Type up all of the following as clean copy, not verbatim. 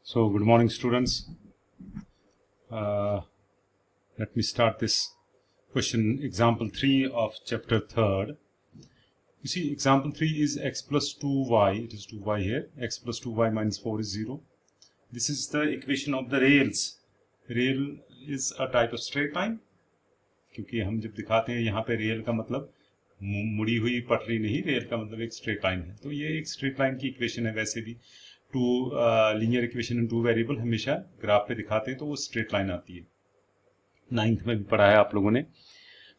So, good morning, students. Let me start this question, example 3 of chapter 3rd. You see, example 3 is x plus 2y. It is 2y here. X plus 2y minus 4 is 0. This is the equation of the rails. Rail is a type of straight line. क्योंकि हम जब दिखाते हैं यहाँ पे rail का मतलब मुड़ी हुई पटरी नहीं, रेल का मतलब एक स्ट्रेट लाइन है. तो ये एक स्ट्रेट लाइन की इक्वेशन है. वैसे भी two linear equation in two variable हमेशा ग्राफ पे दिखाते हैं तो वो स्ट्रेट लाइन आती है. 9th में भी पढ़ा है आप लोगों ने.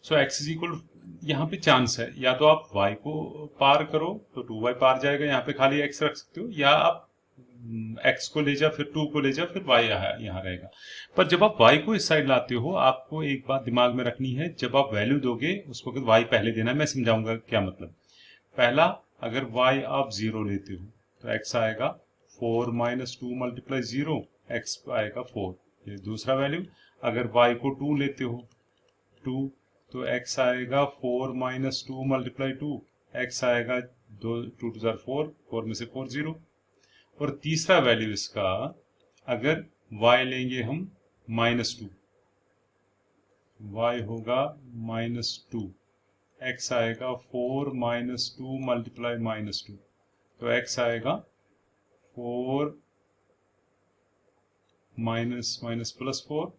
सो एक्स इज इक्वल, यहाँ पे चांस है या तो आप y को पार करो तो 2y पार जाएगा, यहाँ पे खाली x रख सकते हो, या आप x को ले जा फिर 2 को ले जा फिर y यहाँ रहेगा. पर जब आप y को इस साइड लाते हो आपको एक बात दिमाग में रखनी है, जब आप वैल्यू दोगे उस वक्त y पहले देना है. मैं समझाऊंगा क्या मतलब. पहला, अगर y आप 0 लेते हो तो x आएगा 4 माइनस 2 मल्टीप्लाई 0, x आएगा 4. ये दूसरा वैल्यू. अगर y को 2 लेते हो 2 तो x आएगा 4 माइनस 2 मल्टीप्लाई 2, x आएगा 2 2 2 4, 4 में से 4 0. और तीसरा वैल्यू इसका, अगर y लेंगे हम -2, y होगा -2, x आएगा 4 माइनस 2 मल्टीप्लाई -2, तो x आएगा 4 माइनस माइनस प्लस 4,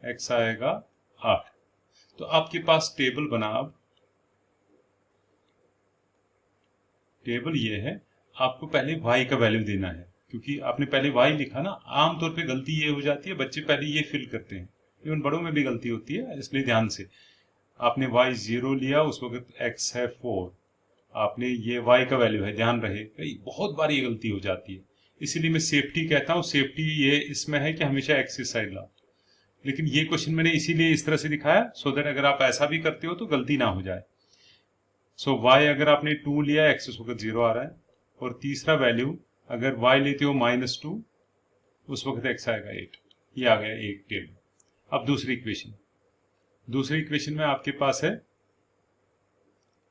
x आएगा 8. तो आपके पास टेबल बना. अब टेबल ये है, आपको पहले y का वैल्यू देना है, क्योंकि आपने पहले y लिखा ना. आमतौर पे गलती ये हो जाती है, बच्चे पहले ये फिल करते हैं. इवन बड़ों में भी गलती होती है, इसलिए ध्यान से. आपने y 0 लिया, उस वक्त x है 4, आपने ये y का वैल्यू है, ध्यान रहे. बहुत बार ये गलती हो जाती है, इसीलिए मैं सेफ्टी कहता हूँ. सेफ्टी ये इसमें है कि हमेशा x इस साइड लाओ. लेकिन ये क्वेश्चन मैंने इसीलिए इस तरह से दिखाया सो दैट अगर आप ऐसा भी करते हो तो गलती ना हो जाए. सो y अगर आपने 2 लिया, x उस वक्त 0 आ रहा है. और तीसरा वैल्यू, अगर y लेते हो -2, उस वक्त x आएगा 8. ये आ गया एक टेबल. अब दूसरी इक्वेशन में आपके पास है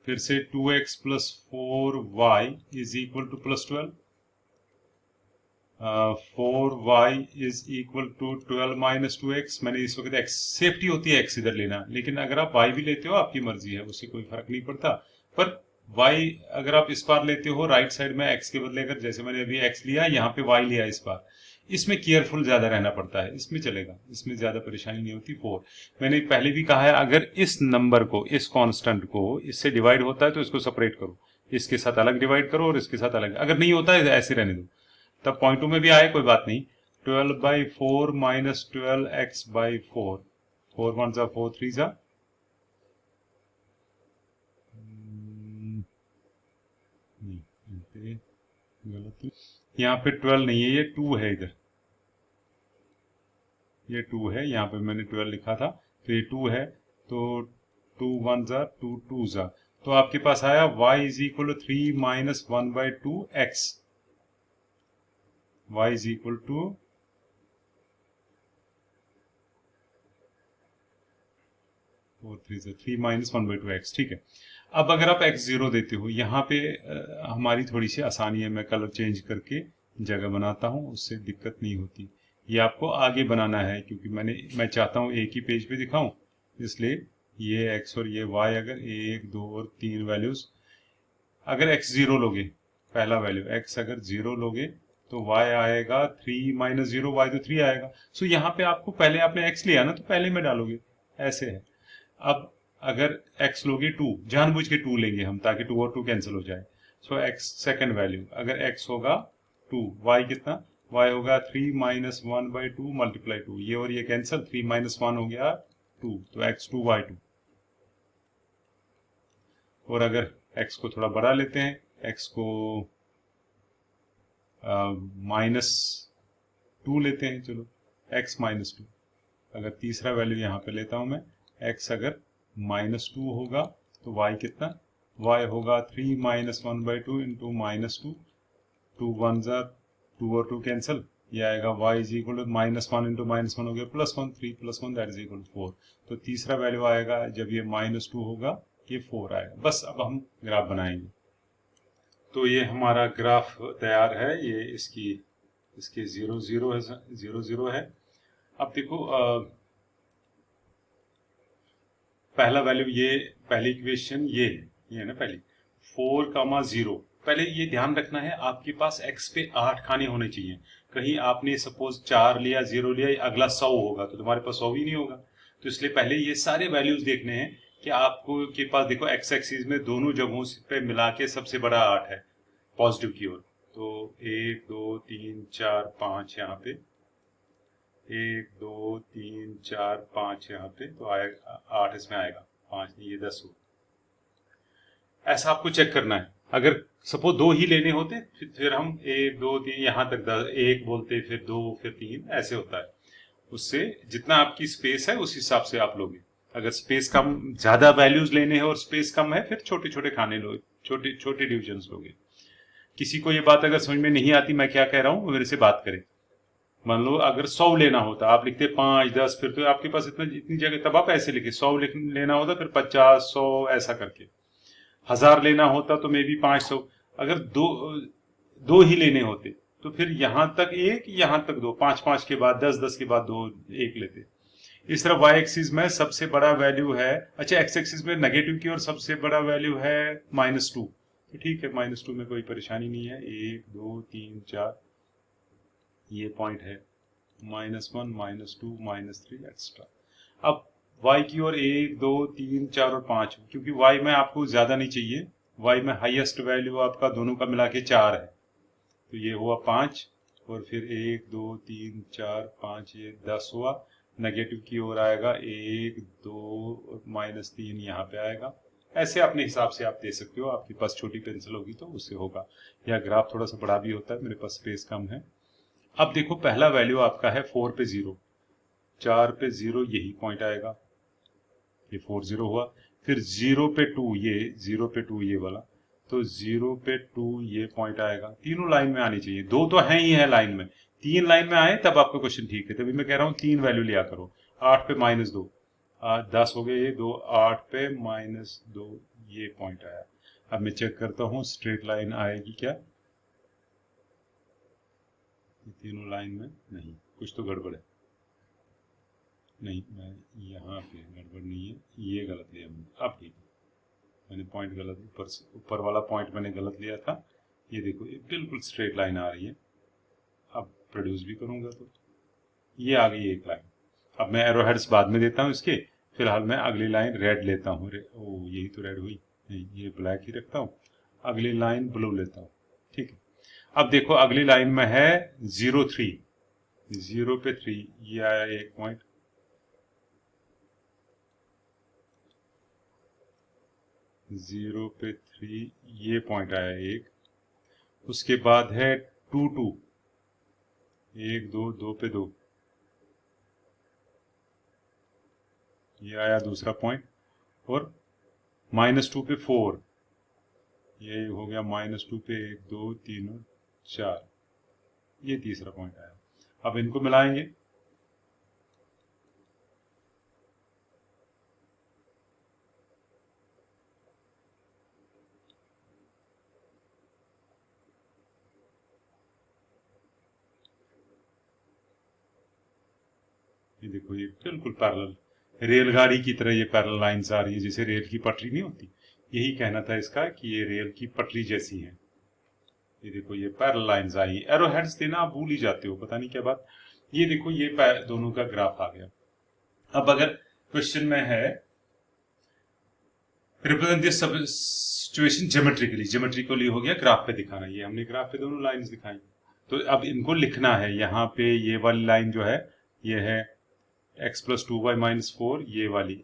फिर से 2x plus 4y is equal to plus 12. 4y is equal to 12 minus 2x. मैंने इस वक्त x, सेफ्टी होती है x इधर लेना, लेकिन अगर आप y भी लेते हो आपकी मर्जी है, उससे कोई फर्क नहीं पड़ता. पर y अगर आप इस बार लेते हो राइट साइड में x के बदले, अगर जैसे मैंने अभी x लिया, यहाँ पे y लिया इस बार, इसमें केयरफुल ज्यादा रहना पड़ता है. इसमें चलेगा, इसमें ज्यादा परेशानी नहीं होती. 4 मैंने पहले भी कहा है, अगर इस नंबर को, इस कांस्टेंट को इससे डिवाइड होता है तो इसको सेपरेट करो, इसके साथ अलग डिवाइड करो और इसके साथ अलग. अगर नहीं होता है ऐसे रहने दो, तब पॉइंटों में भी आए कोई बात नहीं. 12/4 माइनस 12x/4, 4 1 जा 4 3 जा, गलत. यहाँ पे 12 नहीं है, ये 2 है. इधर ये 2 है, यहाँ पे मैंने 12 लिखा था तो ये 2 है. तो 2 1 जा 2 2 जा, तो आपके पास आया y is equal to 3 minus 1/2x. y is equal to 3 minus 1/2x. ठीक है. अब अगर आप x 0 देते हो, यहाँ पे हमारी थोड़ी सी आसानी है, मैं कलर चेंज करके जगह बनाता हूँ, उससे दिक्कत नहीं होती. ये आपको आगे बनाना है, क्योंकि मैं चाहता हूँ एक ही पेज पे दिखाऊं, इसलिए ये x और ये y, अगर 1 2 और 3 वैल्यूज, अगर x 0 लोगे, पहला वैल्यू x अगर 0 लोगे तो y आएगा 3 माइनस 0, y तो 3 आएगा. सो यहाँ पे आपको, पहले आपने x लिया ना तो पहले में डालोगे, ऐसे है. अब अगर x लोगे 2, जानबूझ के 2 लेंगे हम ताकि 2 और 2 कैंसिल हो जाए. सो x सेकंड वैल्यू, अगर x होगा 2, y कितना, y होगा 3 माइनस 1/2 मल्टीप्लाई 2, ये और ये कैंसिल, 3 माइनस 1 हो गया 2, तो x2 y2. और अगर x को थोड़ा बड़ा लेते हैं, x को -2 लेते हैं, चलो x -2. अगर तीसरा वैल्यू यहाँ पे लेता हूं मैं, x अगर -2 होगा तो y कितना, y होगा 3 माइनस 1/2 इंटू -2, 2 1 जा 2 और 2 कैंसिल, ये आएगा y is equal to -1 into -1 हो गया +1, 3 + 1 दैट इज इक्वल टू 4. तो तीसरा वैल्यू आएगा, जब ये -2 होगा ये 4 आएगा. बस अब हम ग्राफ बनाएंगे. तो ये हमारा ग्राफ तैयार है, ये इसकी इसके 0 0 है, 0 0 है। अब देखो पहला वैल्यू ये, पहली इक्वेशन ये है ना पहली 4,0। पहले ये ध्यान रखना है आपके पास x पे 8 खाने होने चाहिए। कहीं आपने सपोज 4 लिया, 0 लिया, अगला 100 होगा तो तुम्हारे पास 100 ही नहीं होगा। तो इसलिए पहले ये सारे वैल्यूज देखने हैं कि आपको के पास देखो x एक्सिस में दोनों जगहों पे मिला के सबसे बड़ा 8 है पॉजिटिव की ओर। तो 1 2 3 4 5 यहाँ पे, 1 2 3 4 5 यहाँ पे, तो आएगा 8 इसमें आएगा, 5 नहीं ये 10 हो। ऐसा आपको चेक करना है। अगर सपोज 2 ही लेने होते फिर हम 1 2 3 यहाँ तक 1 बोलते, फिर 2 फिर 3, ऐसे होता है। उससे जितना आपकी स्पेस है उस हिसाब से आप लोगे। अगर स्पेस कम, ज्यादा वैल्यूज लेने हैं और स्पेस कम है, फिर छोटे छोटे खाने लो, छोटे छोटे डिविजन्स लोगे। किसी को ये बात अगर समझ में नहीं आती मैं क्या कह रहा हूँ, मेरे से बात करें। मान लो अगर 100 लेना होता, आप लिखते 5 10, फिर तो आपके पास इतनी जगह, तब आप ऐसे लिखे 100 लेना होता, फिर 50 100 ऐसा करके। 1000 लेना होता तो मे बी 500। अगर दो ही लेने होते तो फिर यहां तक 1, यहां तक 2, 5 5 के बाद 10 10 के बाद 2 1 लेते। इस तरह y एक्सिस में सबसे बड़ा वैल्यू है, अच्छा x एक्सिस में नेगेटिव की ओर सबसे बड़ा वैल्यू है -2। तो ठीक है, -2 में कोई परेशानी नहीं है। 1 2 3 4 ये पॉइंट है, -1 -2 -3 एक्स्ट्रा। अब y की ओर 1 2 3 4 और 5, क्योंकि y में आपको ज्यादा नहीं चाहिए, y में हाईएस्ट वैल्यू आपका दोनों का मिला के 4 है, तो ये हुआ 5, और फिर 1 2 3 4 5, ये 10 हुआ। नेगेटिव की ओर आएगा 1 2 और -3 यहाँ पे आएगा। ऐसे अपने हिसाब से आप दे सकते हो, आपके पास छोटी पेंसिल होगी तो उससे होगा, या ग्राफ थोड़ा सा बड़ा भी होता है, मेरे पास स्पेस कम है। अब देखो पहला वैल्यू आपका है 4 पे 0, 4 पे 0 यही पॉइंट आएगा, ये 4 0 हुआ। फिर 0 पे 2, ये 0 पे 2 ये वाला, तो 0 पे 2 ये पॉइंट आएगा। तीनों लाइन में आनी चाहिए, 2 तो है ही है लाइन में, 3 लाइन में आए तब आपका क्वेश्चन ठीक है। तभी मैं कह रहा हूँ 3 वैल्यू लिया करो। 8 पे -2, 10 हो गए ये 2, 8 पे -2 ये पॉइंट आया। अब मैं चेक करता हूँ स्ट्रेट लाइन आएगी क्या, तीनों लाइन में नहीं, कुछ तो गड़बड़ है। नहीं, मैं यहाँ पे गड़बड़ नहीं है, ये गलत लिया मैंने। अब ठीक है, मैंने पॉइंट गलत, ऊपर वाला पॉइंट मैंने गलत लिया था। ये देखो ये बिल्कुल स्ट्रेट लाइन आ रही है। अब प्रोड्यूस भी करूंगा तो ये आ गई एक लाइन। अब मैं एरो हेड्स बाद में देता हूँ इसके, फिलहाल मैं अगली लाइन रेड लेता हूँ। ओ यही तो रेड हुई, नहीं ये ब्लैक ही रखता हूँ। अगली लाइन ब्लू लेता हूँ, ठीक है। अब देखो अगली लाइन में है 0 3, 0 पे 3 ये आया एक पॉइंट, 0 पे 3 ये पॉइंट आया एक। उसके बाद है 2 2, 1 2 2 पे 2 ये आया दूसरा पॉइंट, और -2 पे 4 ये हो गया, -2 पे 1 2 3 और 4 ये तीसरा पॉइंट आया। अब इनको मिलाएंगे, ये देखो ये बिल्कुल पैरेलल, रेलगाड़ी की तरह ये पैरेलल लाइंस आ रही है, जैसे रेल की पटरी नहीं होती, यही कहना था इसका कि ये रेल की पटरी जैसी है। ये देखो ये पैरेलल लाइंस आई। एरो हेड्स देना आप भूल ही जाते हो, पता नहीं क्या बात। ये देखो ये दोनों का ग्राफ आ गया। अब अगर क्वेश्चन में है represent this situation geometrically, geometrically हो गया ग्राफ पे दिखाना, ये हमने ग्राफ पे दोनों लाइंस दिखाई। तो अब इनको लिखना है, यहाँ पे ये वाली लाइन जो है ये है x + 2y - 4, ये वाली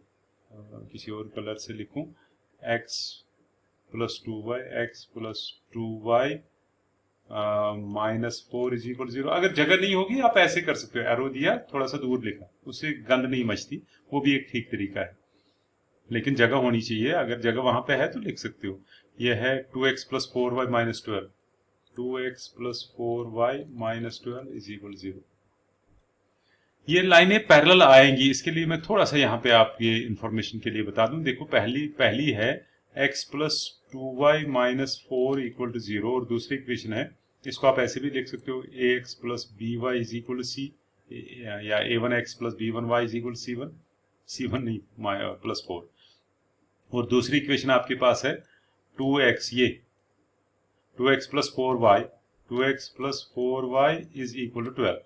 किसी और कलर से लिखूं, x + 2y, x + 2y -4 = 0। अगर जगह नहीं होगी आप ऐसे कर सकते हो, एरो दिया थोड़ा सा दूर लिखा, उससे गंद नहीं मचती, वो भी एक ठीक तरीका है। लेकिन जगह होनी चाहिए, अगर जगह वहां पे है तो लिख सकते हो। यह है 2x + 4y - 12, 2x + 4y - 12 = 0। ये लाइनें पैरेलल आएंगी, इसके लिए मैं थोड़ा सा यहाँ पे आपके इंफॉर्मेशन के लिए बता दूं। देखो पहली है x + 2y - 4 = 0, और दूसरी इक्वेशन है इसको आप ऐसे भी लिख सकते हो, A X plus B Y is equal to C, या A one X plus B one Y is equal to C one नहीं प्लस 4। और दूसरी इक्वेशन आपके पास है 2x, ये 2x plus 4y, 2x plus 4y is equal to 12।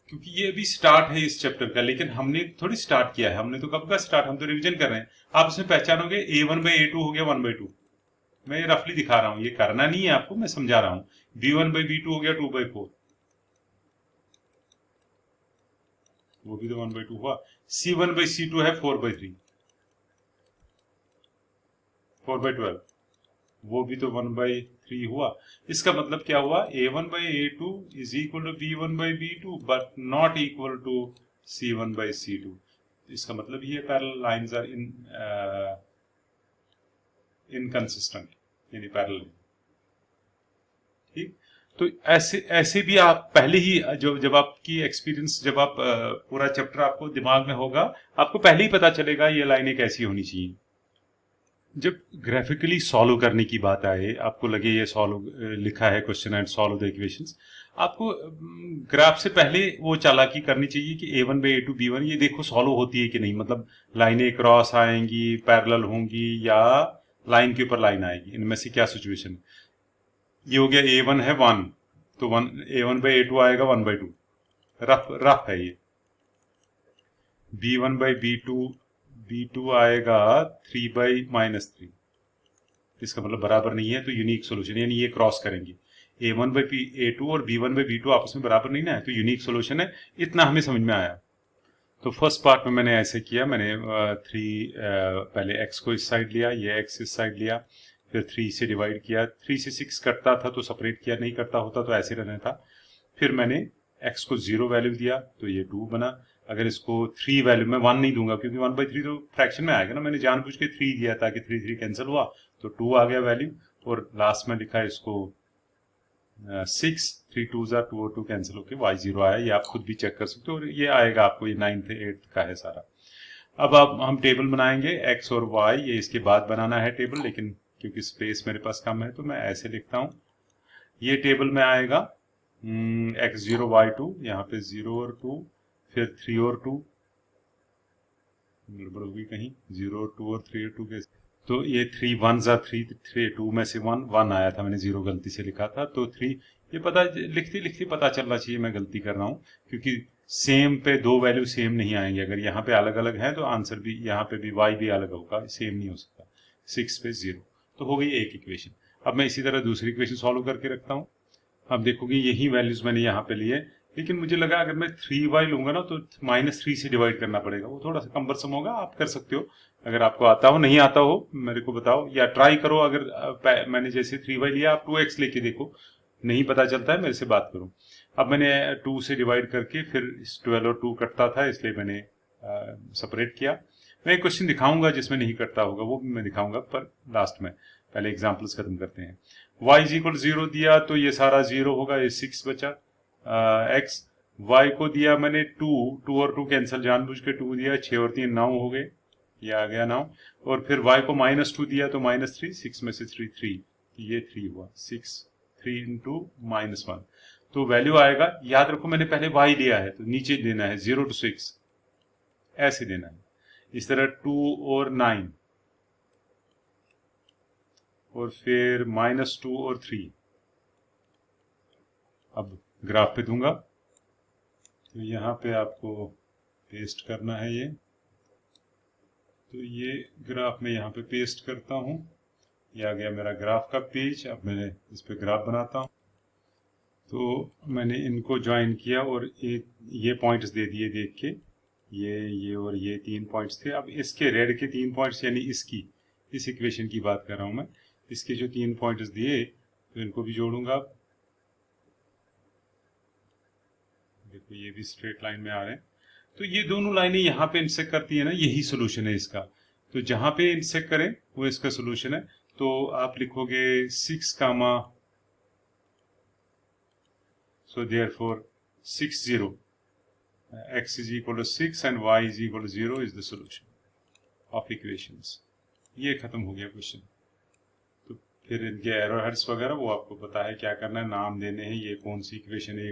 क्योंकि ये अभी स्टार्ट है इस चैप्टर का, लेकिन हमने थोड़ी स्टार्ट किया है, हमने तो कब का स्टार्ट, हम तो रिवीजन कर रहे हैं। आप इसमें पहचानोगे a1/a2 हो गया 1/2, मैं ये रफली दिखा रहा हूं, ये करना नहीं है आपको, मैं समझा रहा हूं। b1/b2 हो गया 2/4, वो भी तो 1/2 हुआ। c1/c2 है 4/3, 4/12, वो भी तो 1/3 हुआ। इसका मतलब क्या हुआ, a1/a2 is equal to b1/b2 but not equal to c1/c2। इसका मतलब ये पैरेलल लाइंस आर इनकंसिस्टेंट, यानी पैरेलल। ठीक, तो ऐसे भी आप पहले ही जब आपकी एक्सपीरियंस, जब आप पूरा चैप्टर आपको दिमाग में होगा, आपको पहले ही पता चलेगा ये लाइनें कैसी होनी चाहिए। जब ग्राफिकली सॉल्व करने की बात आए, आपको लगे ये सॉल्व लिखा है question and solve the equations, आपको ग्राफ से पहले वो चालाकी करनी चाहिए कि a1/a2 b1 ये देखो सॉल्व होती है कि नहीं, मतलब लाइनें क्रॉस आएंगी, पैरेलल होंगी, या लाइन के ऊपर लाइन आएगी, इनमें से क्या सिचुएशन। ये हो गया a1 है 1, तो a1/a2 आएगा 1/2, रफ है ये। b1/b2 आएगा 3/-3, इसका मतलब बराबर नहीं है, तो यूनिक सोल्यूशन, यानी ये क्रॉस करेंगे। a1/a2 और b1/b2 आपस में बराबर नहीं ना है, तो यूनिक सोल्यूशन है। इतना हमें समझ में आया। तो फर्स्ट पार्ट में मैंने ऐसे किया, मैंने पहले x को इस साइड लिया, ये x इस साइड लिया, फिर 3 से डिवाइड किया। 3 से 6 कटता था तो सेपरेट किया, नहीं करता होता तो ऐसे रहना था। फिर मैंने x को 0 वैल्यू दिया तो ये 2 बना। अगर इसको 3 वैल्यू, मैं 1 नहीं दूंगा क्योंकि 1/3 तो फ्रैक्शन में आएगा ना, मैंने जानबूझ के 3 दिया ताकि 3 कैंसिल हुआ, तो 2 आ गया वैल्यू। और लास्ट में लिखा है इसको 6, 3 2s are 2 और 2 कैंसिल होकर y0 आया। ये आप खुद भी चेक कर सकते हो, और ये आएगा आपको, ये 9th 8th का है सारा। अब हम टेबल बनाएंगे x और y, ये इसके बाद बनाना है टेबल, लेकिन क्योंकि स्पेस मेरे पास कम है तो मैं ऐसे लिखता हूँ। ये टेबल में आएगा x0 y2, यहाँ पे 0 और 2, फिर 3 और 2, गड़बड़ होगी कहीं, 0 और 2 और 3 और 2 के, तो ये 3 1s are 3, 2 में से 1 आया था, मैंने 0 गलती से लिखा था, तो 3, ये पता लिखते लिखते पता चलना चाहिए मैं गलती कर रहा हूँ, क्योंकि सेम पे दो वैल्यू सेम नहीं आएंगे। अगर यहाँ पे अलग अलग है तो आंसर भी यहाँ पे भी y भी अलग होगा, सेम नहीं हो सकता। 6 पे 0, तो हो गई एक इक्वेशन। अब मैं इसी तरह दूसरी इक्वेशन सॉल्व करके रखता हूँ। अब देखोगे यही वैल्यूज मैंने यहाँ पे लिए, लेकिन मुझे लगा अगर मैं 3y लूंगा ना तो -3 से डिवाइड करना पड़ेगा, वो थोड़ा सा कम्बरसम होगा। आप कर सकते हो, अगर आपको आता हो, नहीं आता हो मेरे को बताओ, या ट्राई करो। अगर मैंने जैसे 3y लिया, आप 2x लेके देखो, नहीं पता चलता है मेरे से बात करो। अब मैंने 2 से डिवाइड करके, फिर 12 और 2 कटता था, इसलिए मैंने सेपरेट किया। मैं एक क्वेश्चन दिखाऊंगा जिसमें नहीं कटता होगा, वो भी मैं दिखाऊंगा, पर लास्ट में। पहले एग्जाम्पल्स खत्म करते हैं। y = 0 दिया तो ये सारा 0 होगा, ये 6 बचा। x, y को दिया मैंने 2 और 2 कैंसिल, जानबूझ के 2 दिया, 6 और 3 9 हो गए, ये आ गया 9। और फिर y को -2 दिया तो -3, 6 में से 3, ये 3 हुआ, 6 3 into -1, तो वैल्यू आएगा। याद रखो मैंने पहले y लिया है तो नीचे देना है 0 to 6, ऐसे देना है। इस तरह 2 और 9, और फिर -2 और 3। अब ग्राफ पे दूंगा तो यहाँ पे आपको पेस्ट करना है ये, तो ये ग्राफ में यहाँ पे पेस्ट करता हूँ। ये आ गया मेरा ग्राफ का पेज। अब मैंने इस पे ग्राफ बनाता हूँ, तो मैंने इनको ज्वाइन किया और ये पॉइंट्स दे दिए देख के, ये और ये 3 पॉइंट्स थे। अब इसके रेड के 3 पॉइंट्स, यानी इस इक्वेशन की बात कर रहा हूँ मैं, इसके जो 3 पॉइंट्स दिए तो इनको भी जोड़ूंगा। देखो ये भी स्ट्रेट लाइन में आ रहे हैं, तो ये दोनों लाइनें यहाँ पे इंटरसेक्ट करती है ना, यही सोल्यूशन है इसका। तो जहां पे इंटरसेक्ट करें वो इसका सोल्यूशन है। तो आप लिखोगे 6, so therefore 6 0, x is equal to 6 and y is equal to 0 is the solution of equations। ये खत्म हो गया क्वेश्चन। तो फिर इनके एरर हेड्स वगैरह वो आपको पता है क्या करना है, नाम देने हैं, ये कौन सी इक्वेशन है, ये